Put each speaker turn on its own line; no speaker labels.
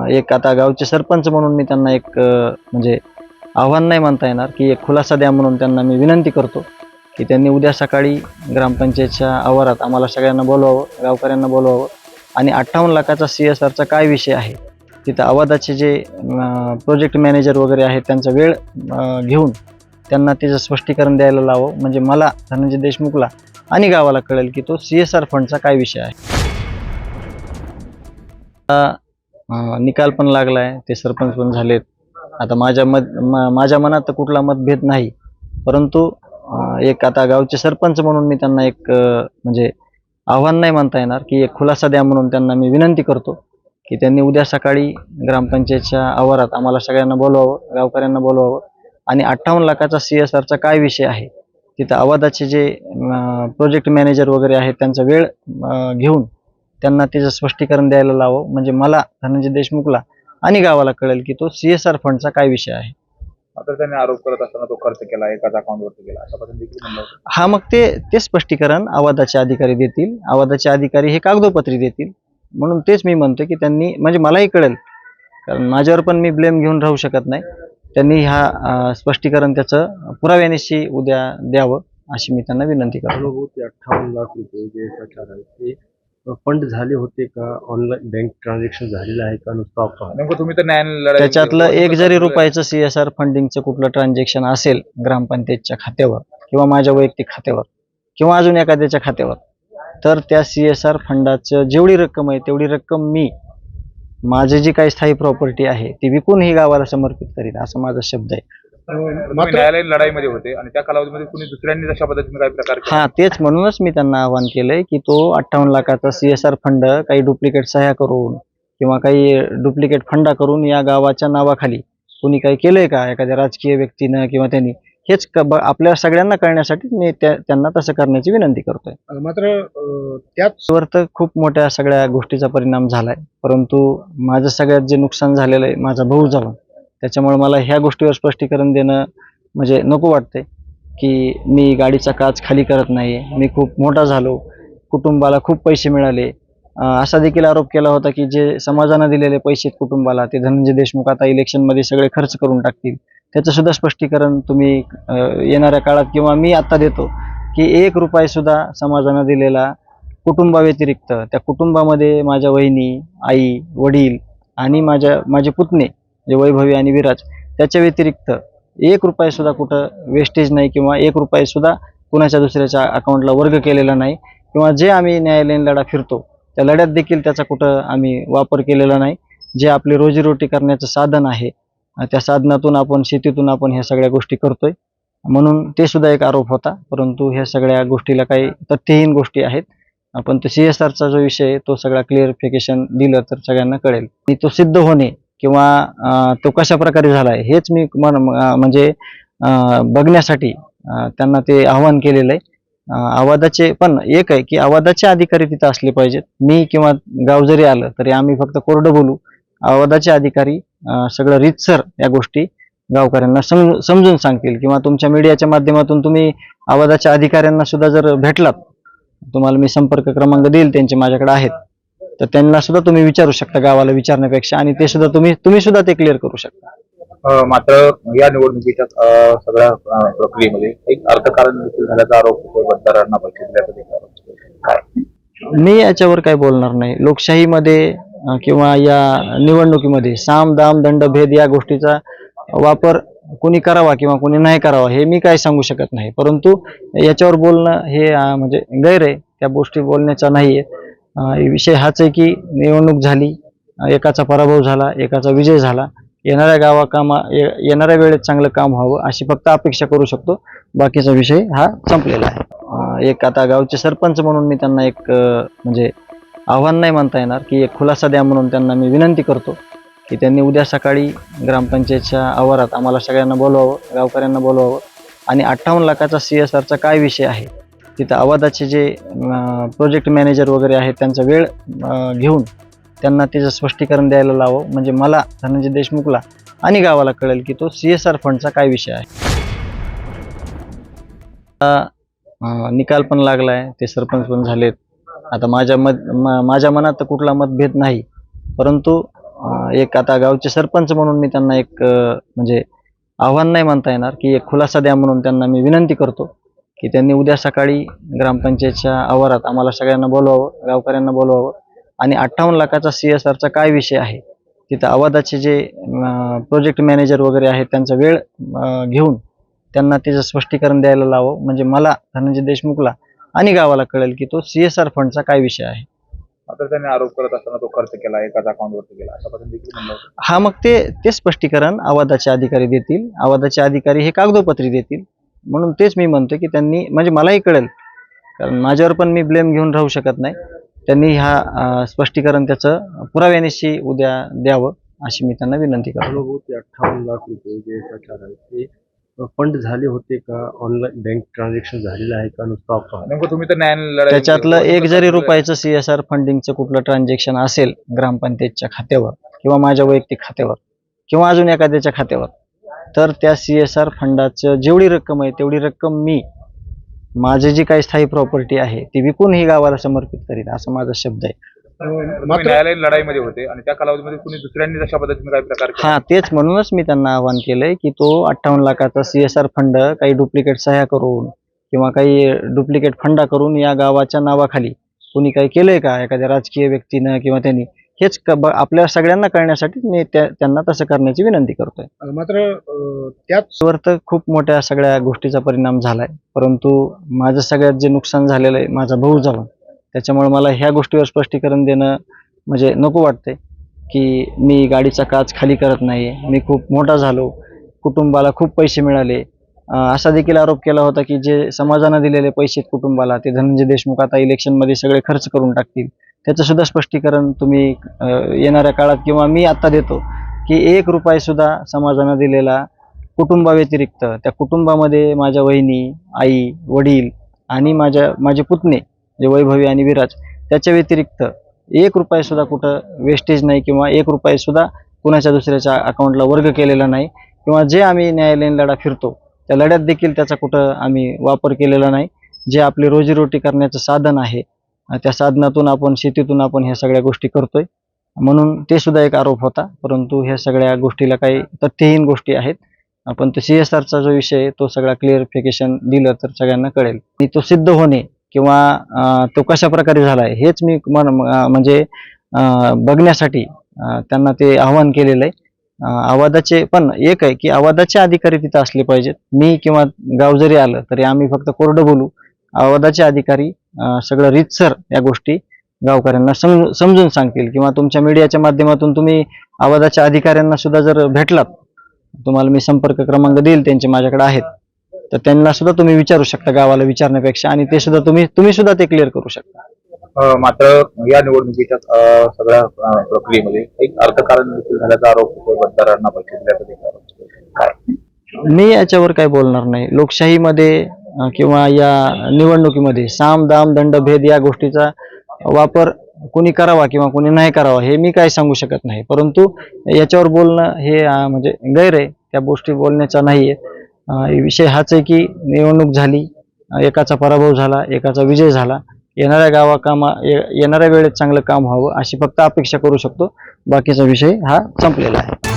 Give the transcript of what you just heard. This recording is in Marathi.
एक आता गावचे सरपंच म्हणून मी त्यांना एक म्हणजे आव्हान नाही म्हणता येणार की एक खुलासा द्या म्हणून त्यांना मी विनंती करतो की त्यांनी उद्या सकाळी ग्रामपंचायतच्या आवारात आम्हाला सगळ्यांना बोलवावं, गावकऱ्यांना बोलवावं आणि 58 लाखाचा CSRचा काय विषय आहे, तिथं आवादाचे जे प्रोजेक्ट मॅनेजर वगैरे आहेत त्यांचा वेळ घेऊन त्यांना त्याचं स्पष्टीकरण द्यायला लावावं. म्हणजे मला, धनंजय देशमुखला आणि गावाला कळेल की तो CSR फंडचा काय विषय आहे. निकाल पण लागला आहे, ते सरपंच पण झालेत. आता माझ्या मनात तर कुठला मतभेद नाही, परंतु एक आता गावचे सरपंच म्हणून मी त्यांना एक म्हणजे आव्हान नाही म्हणता येणार की एक खुलासा द्या म्हणून त्यांना मी विनंती करतो की त्यांनी उद्या सकाळी ग्रामपंचायतच्या आवारात आम्हाला सगळ्यांना बोलवावं, गावकऱ्यांना बोलवावं आणि 58 लाखाचा CSRचा काय विषय आहे, तिथं आवादाचे जे प्रोजेक्ट मॅनेजर वगैरे आहेत त्यांचा वेळ घेऊन त्यांना त्याचं स्पष्टीकरण द्यायला लावावं. म्हणजे मला, धनंजय देशमुखला आणि गावाला कळेल की तो CSR फंडचा काय विषय आहे.
मात्र त्यांनी आरोप करत असताना तो खर्च केला, एकाच अकाउंटवरती केला असा देखील म्हणलं होतं.
हा, मग ते स्पष्टीकरण आवादाचे अधिकारी देतील. आवादाचे अधिकारी हे कागदोपत्री देतील. म्हणून तेच मी म्हणतो की त्यांनी, म्हणजे मलाही कळेल, कारण माझ्यावर पण मी ब्लेम घेऊन राहू शकत नाही. त्यांनी ह्या स्पष्टीकरण त्याचं पुराव्यानिशी उद्या द्यावं अशी मी त्यांना विनंती करतो.
58 लाख रुपये जे प्रचार आहे ते फंड झाले होते का, ऑनलाईन बँक ट्रान्झॅक्शन झालेलं आहे का, नुसतं अकाउंट?
नेमकं तुम्ही तर न्यायालयाला
त्याच्यातलं एक जरी रुपयाचं CSR फंडिंगचं कुठलं ट्रान्झॅक्शन असेल ग्रामपंचायतच्या खात्यावर किंवा माझ्या वैयक्तिक खात्यावर किंवा अजून एखाद्याच्या खात्यावर, तर त्या CSR फंडाचं जेवढी रक्कम आहे तेवढी रक्कम मी, माझी जी काही स्थायी प्रॉपर्टी आहे ती विकून ही गावाला समर्पित करीन, असा माझा शब्द आहे.
तुम्ही न्यायालयीन लढाईमध्ये होते आणि त्या कालावधीमध्ये कुणी दुसऱ्यांनी तशा पद्धतीने काही प्रकार केला?
हा, तेच म्हणूनच मी त्यांना आवाहन केलंय की तो 58 लाखाचा CSR फंड काही डुप्लिकेट सह्या करून किंवा काही डुप्लिकेट फंडा करून या गावाच्या नावाखाली कोणी काही केलंय का, एखाद्या राजकीय व्यक्तीनं किंवा त्यांनी, हेच आपल्या सगळ्यांना कळण्यासाठी मी त्यांना तसं करण्याची विनंती करतोय.
मात्र
त्याचवर तर खूप मोठ्या सगळ्या गोष्टीचा परिणाम झालाय, परंतु माझं सगळ्यात जे नुकसान झालेलं आहे, माझा भाऊ झाला, त्याच्यामुळे मला ह्या गोष्टीवर स्पष्टीकरण देणं म्हणजे नको वाटतंय की मी गाडीचा काच खाली करत नाही, मी खूप मोठा झालो, कुटुंबाला खूप पैसे मिळाले, असा देखील आरोप केला होता की जे समाजानं दिलेले पैसे कुटुंबाला ते धनंजय देशमुख आता इलेक्शनमध्ये सगळे खर्च करून टाकतील. त्याचं सुद्धा स्पष्टीकरण तुम्ही येणाऱ्या काळात किंवा मी आत्ता देतो की 1 रुपया सुद्धा समाजानं दिलेला कुटुंबाव्यतिरिक्त, त्या कुटुंबामध्ये माझ्या वहिनी, आई, वडील आणि माझे पुतणे जे वैभवी आणि विराज, त्याच्या व्यतिरिक्त 1 रुपया सुद्धा कुठं वेस्टेज नाही किंवा 1 रुपया सुद्धा कुणाच्या दुसऱ्याच्या अकाउंटला वर्ग केलेला नाही, किंवा जे आम्ही न्यायालयीन लढा फिरतो त्या लढ्यात देखील त्याचा कुठं आम्ही वापर केलेला नाही. जे आपली रोजीरोटी करण्याचं साधन आहे, त्या साधनातून आपण, शेतीतून आपण ह्या सगळ्या गोष्टी करतोय, म्हणून ते सुद्धा एक आरोप होता. परंतु ह्या सगळ्या गोष्टीला काही तथ्यहीन गोष्टी आहेत. आपण तो CSRचा जो विषय आहे तो सगळा क्लिअरिफिकेशन दिलं तर सगळ्यांना कळेल. आणि तो सिद्ध होणे किंवा तो कशा प्रकारे झाला आहे हेच मी म्हणजे बघण्यासाठी त्यांना ते आव्हान केलेलं आहे. आवादाचे पण एक आहे की आवादाचे अधिकारी तिथं असले पाहिजेत. मी किंवा गाव जरी आलं तरी आम्ही फक्त कोरडं बोलू. आवादाचे अधिकारी सगळं रीतसर या गोष्टी गावकऱ्यांना समजून सांगतील, किंवा तुमच्या मीडियाच्या माध्यमातून तुम्ही आवादाच्या अधिकाऱ्यांना सुद्धा जर भेटलात, तुम्हाला मी संपर्क क्रमांक देईल, त्यांचे माझ्याकडे आहेत, तर त्यांना सुद्धा तुम्ही विचारू शकता गावाला विचारण्यापेक्षा, आणि ते सुद्धा तुम्ही सुद्धा ते क्लिअर करू शकता.
मात्र या निवडणुकीच्या सगळ्या प्रक्रियेमध्ये एक अर्थकारण देखील झाल्याचा आरोप मतदारांना पैसे दिल्याचा देखील आरोप. काय
मी याच्यावर काय बोलणार नाही. लोकशाहीमध्ये किंवा या निवडणुकीमध्ये साम दाम दंड भेद या गोष्टीचा वापर कोणी करावा किंवा कोणी नाही करावा हे मी काय सांगू शकत नाही, परंतु याच्यावर बोलणं हे म्हणजे गैर आहे, त्या गोष्टी बोलण्याचा नाही आहे. विषय हाच आहे की निवडणूक झाली, एकाचा पराभव झाला, एकाचा विजय झाला, येणाऱ्या वेळेत चांगलं काम व्हावं अशी फक्त अपेक्षा करू शकतो. बाकीचा विषय हा संपलेला आहे. एक आता गावचे सरपंच म्हणून मी त्यांना एक म्हणजे आव्हान नाही म्हणता येणार की एक खुलासा द्या म्हणून त्यांना मी विनंती करतो की त्यांनी उद्या सकाळी ग्रामपंचायतच्या आवारात आम्हाला सगळ्यांना बोलवावं, गावकऱ्यांना बोलवावं आणि 58 लाखाचा CSRचा काय विषय आहे, तिथं आवादाचे जे प्रोजेक्ट मॅनेजर वगैरे आहेत त्यांचा वेळ घेऊन त्यांना त्याचं स्पष्टीकरण द्यायला लावावं. म्हणजे मला, धनंजय देशमुखला आणि गावाला कळेल की तो CSR फंडचा काय विषय आहे. निकाल पण लागला आहे, ते सरपंच पण झालेत. आता माझ्या मनात तर कुठला मतभेद नाही, परंतु एक आता गावचे सरपंच म्हणून मी त्यांना एक म्हणजे आव्हान नाही म्हणता येणार की एक खुलासा द्या म्हणून त्यांना मी विनंती करतो की त्यांनी उद्या सकाळी ग्रामपंचायतच्या आवारात आम्हाला सगळ्यांना बोलवावं, गावकऱ्यांना बोलवावं आणि 58 लाखाचा CSRचा काय विषय आहे तिथं आवादाचे जे प्रोजेक्ट मॅनेजर वगैरे आहेत त्यांचा वेळ घेऊन त्यांना त्याचं स्पष्टीकरण द्यायला लावावं. म्हणजे मला धनंजय देशमुखला आणि गावाला कळेल की तो CSR फंडचा काय विषय आहे.
मात्र त्यांनी आरोप करत असताना तो खर्च केला, एकाच अकाउंटवरती केला अशा पद्धतीने देखील म्हणलं होतं.
हा, मग ते स्पष्टीकरण आवादाचे अधिकारी देतील. आवादाचे अधिकारी हे कागदोपत्री देतील. म्हणून तेच मी म्हणतो की त्यांनी म्हणजे मलाही कळेल, कारण माझ्यावर पण मी ब्लेम घेऊन राहू शकत नाही. त्यांनी हा स्पष्टीकरण त्याचं पुराव्यानिशी उद्या द्यावं अशी मी त्यांना विनंती करतो.
अनुभूती 58 लाख रुपये जे प्रचार आहे ते फंड झाले होते का, ऑनलाईन बँक ट्रान्झॅक्शन झालेलं आहे का, नुसतं अफवा?
नेमकं तुम्ही तर न्यायालयाने लढाई
त्याच्यातलं एक जरी रुपयाचं CSR फंडिंगचं कुठलं ट्रान्झॅक्शन असेल ग्रामपंचायतच्या खात्यावर किंवा माझ्या वैयक्तिक खात्यावर किंवा अजून एखाद्याच्या खात्यावर, तर त्या CSR फंडाचं जेवढी रक्कम आहे तेवढी रक्कम मी माझी जी काही स्थायी प्रॉपर्टी आहे ती विकून ही गावाला समर्पित करीन असा माझा शब्द आहे.
तुम्ही न्यायालयीन लढाईमध्ये होते आणि त्या कालावधीमध्ये कुणी दुसऱ्यांनी अशा पद्धतीने काही प्रकार केला?
हा, तेच म्हणूनच मी त्यांना आवाहन केलंय की तो 58 लाखाचा CSR फंड काही डुप्लिकेट सह्या करून किंवा काही डुप्लिकेट फंडा करून या गावाच्या नावाखाली कोणी काही केलंय का एखाद्या राजकीय व्यक्तीनं किंवा त्यांनी, हेच आपल्या सगळ्यांना कळण्यासाठी मी त्यांना तसं करण्याची विनंती करतोय.
मात्र
त्याचवर तर खूप मोठ्या सगळ्या गोष्टीचा परिणाम झालाय, परंतु माझं सगळ्यात जे नुकसान झालेलं आहे माझा भाऊ झाला, त्याच्यामुळे मला ह्या गोष्टीवर स्पष्टीकरण देणं म्हणजे नको वाटतंय की मी गाडीचा काच खाली करत नाही, मी खूप मोठा झालो, कुटुंबाला खूप पैसे मिळाले. असा देखील आरोप केला होता की जे समाजानं दिलेले पैसे कुटुंबाला ते धनंजय देशमुख आता इलेक्शनमध्ये सगळे खर्च करून टाकतील. त्याचं सुद्धा स्पष्टीकरण तुम्ही येणाऱ्या काळात किंवा मी आता देतो की 1 रुपया सुद्धा समाजानं दिलेला कुटुंबाव्यतिरिक्त, त्या कुटुंबामध्ये माझ्या वहिनी, आई, वडील आणि माझे पुतणे जे वैभवी आणि विराज, त्याच्या व्यतिरिक्त 1 रुपया सुद्धा कुठं वेस्टेज नाही किंवा 1 रुपया सुद्धा कुणाच्या दुसऱ्याच्या अकाउंटला वर्ग केलेला नाही किंवा जे आम्ही न्यायालयीन लढा फिरतो त्या लढ्यात देखील त्याचा कुठं आम्ही वापर केलेला नाही. जे आपले रोजीरोटी करण्याचं साधन आहे त्या साधनातून आपण, शेतीतून आपण ह्या सगळ्या गोष्टी करतोय, म्हणून ते सुद्धा एक आरोप होता. परंतु ह्या सगळ्या गोष्टीला काही तथ्यहीन गोष्टी आहेत. आपण तो CSRचा जो विषय आहे तो सगळा क्लिअरिफिकेशन दिलं तर सगळ्यांना कळेल. आणि तो सिद्ध होणे किंवा तो कशा प्रकारे झालाय हेच मी म्हणजे बघण्यासाठी त्यांना ते आव्हान केलेलं आहे. आवादाचे पण एक आहे की आवादाचे अधिकारी तिथं असले पाहिजेत. मी किंवा गाव जरी आलं तरी आम्ही फक्त कोरडं बोलू. आवादाचे अधिकारी सगळं रीतसर या गोष्टी गावकऱ्यांना समजून सांगतील किंवा तुमच्या मीडियाच्या माध्यमातून तुम्ही आवादाच्या अधिकाऱ्यांना सुद्धा जर भेटलात, तुम्हाला मी संपर्क क्रमांक देईल त्यांचे, माझ्याकडे आहेत, तर त्यांना सुद्धा तुम्ही विचारू शकता गावाला विचारण्यापेक्षा, आणि ते सुद्धा तुम्ही सुद्धा ते क्लिअर करू शकता.
मात्र या निवडणुकीच्या सगळ्या प्रक्रियेमध्ये एक अर्थकारण देखील झाल्याचा आरोप होतो, मतदारांना पैसे दिल्याचा देखील आरोप होतो. काय
मी याच्यावर काय बोलणार नाही. लोकशाहीमध्ये किंवा या निवडणुकीमध्ये साम दाम दंड भेद या गोष्टीचा वापर कोणी करावा किंवा कोणी नाही करावा हे मी काय सांगू शकत नाही. परंतु याच्यावर बोलणं हे म्हणजे गैर आहे, त्या गोष्टी बोलण्याचा नाहीये. विषय हाच आहे की निवडणूक झाली, एकाचा पराभव झाला, एकाचा विजय झाला. येणाऱ्या वेळेत चांगलं काम व्हावं अशी फक्त अपेक्षा करू शकतो. बाकीचा विषय हा संपलेला आहे.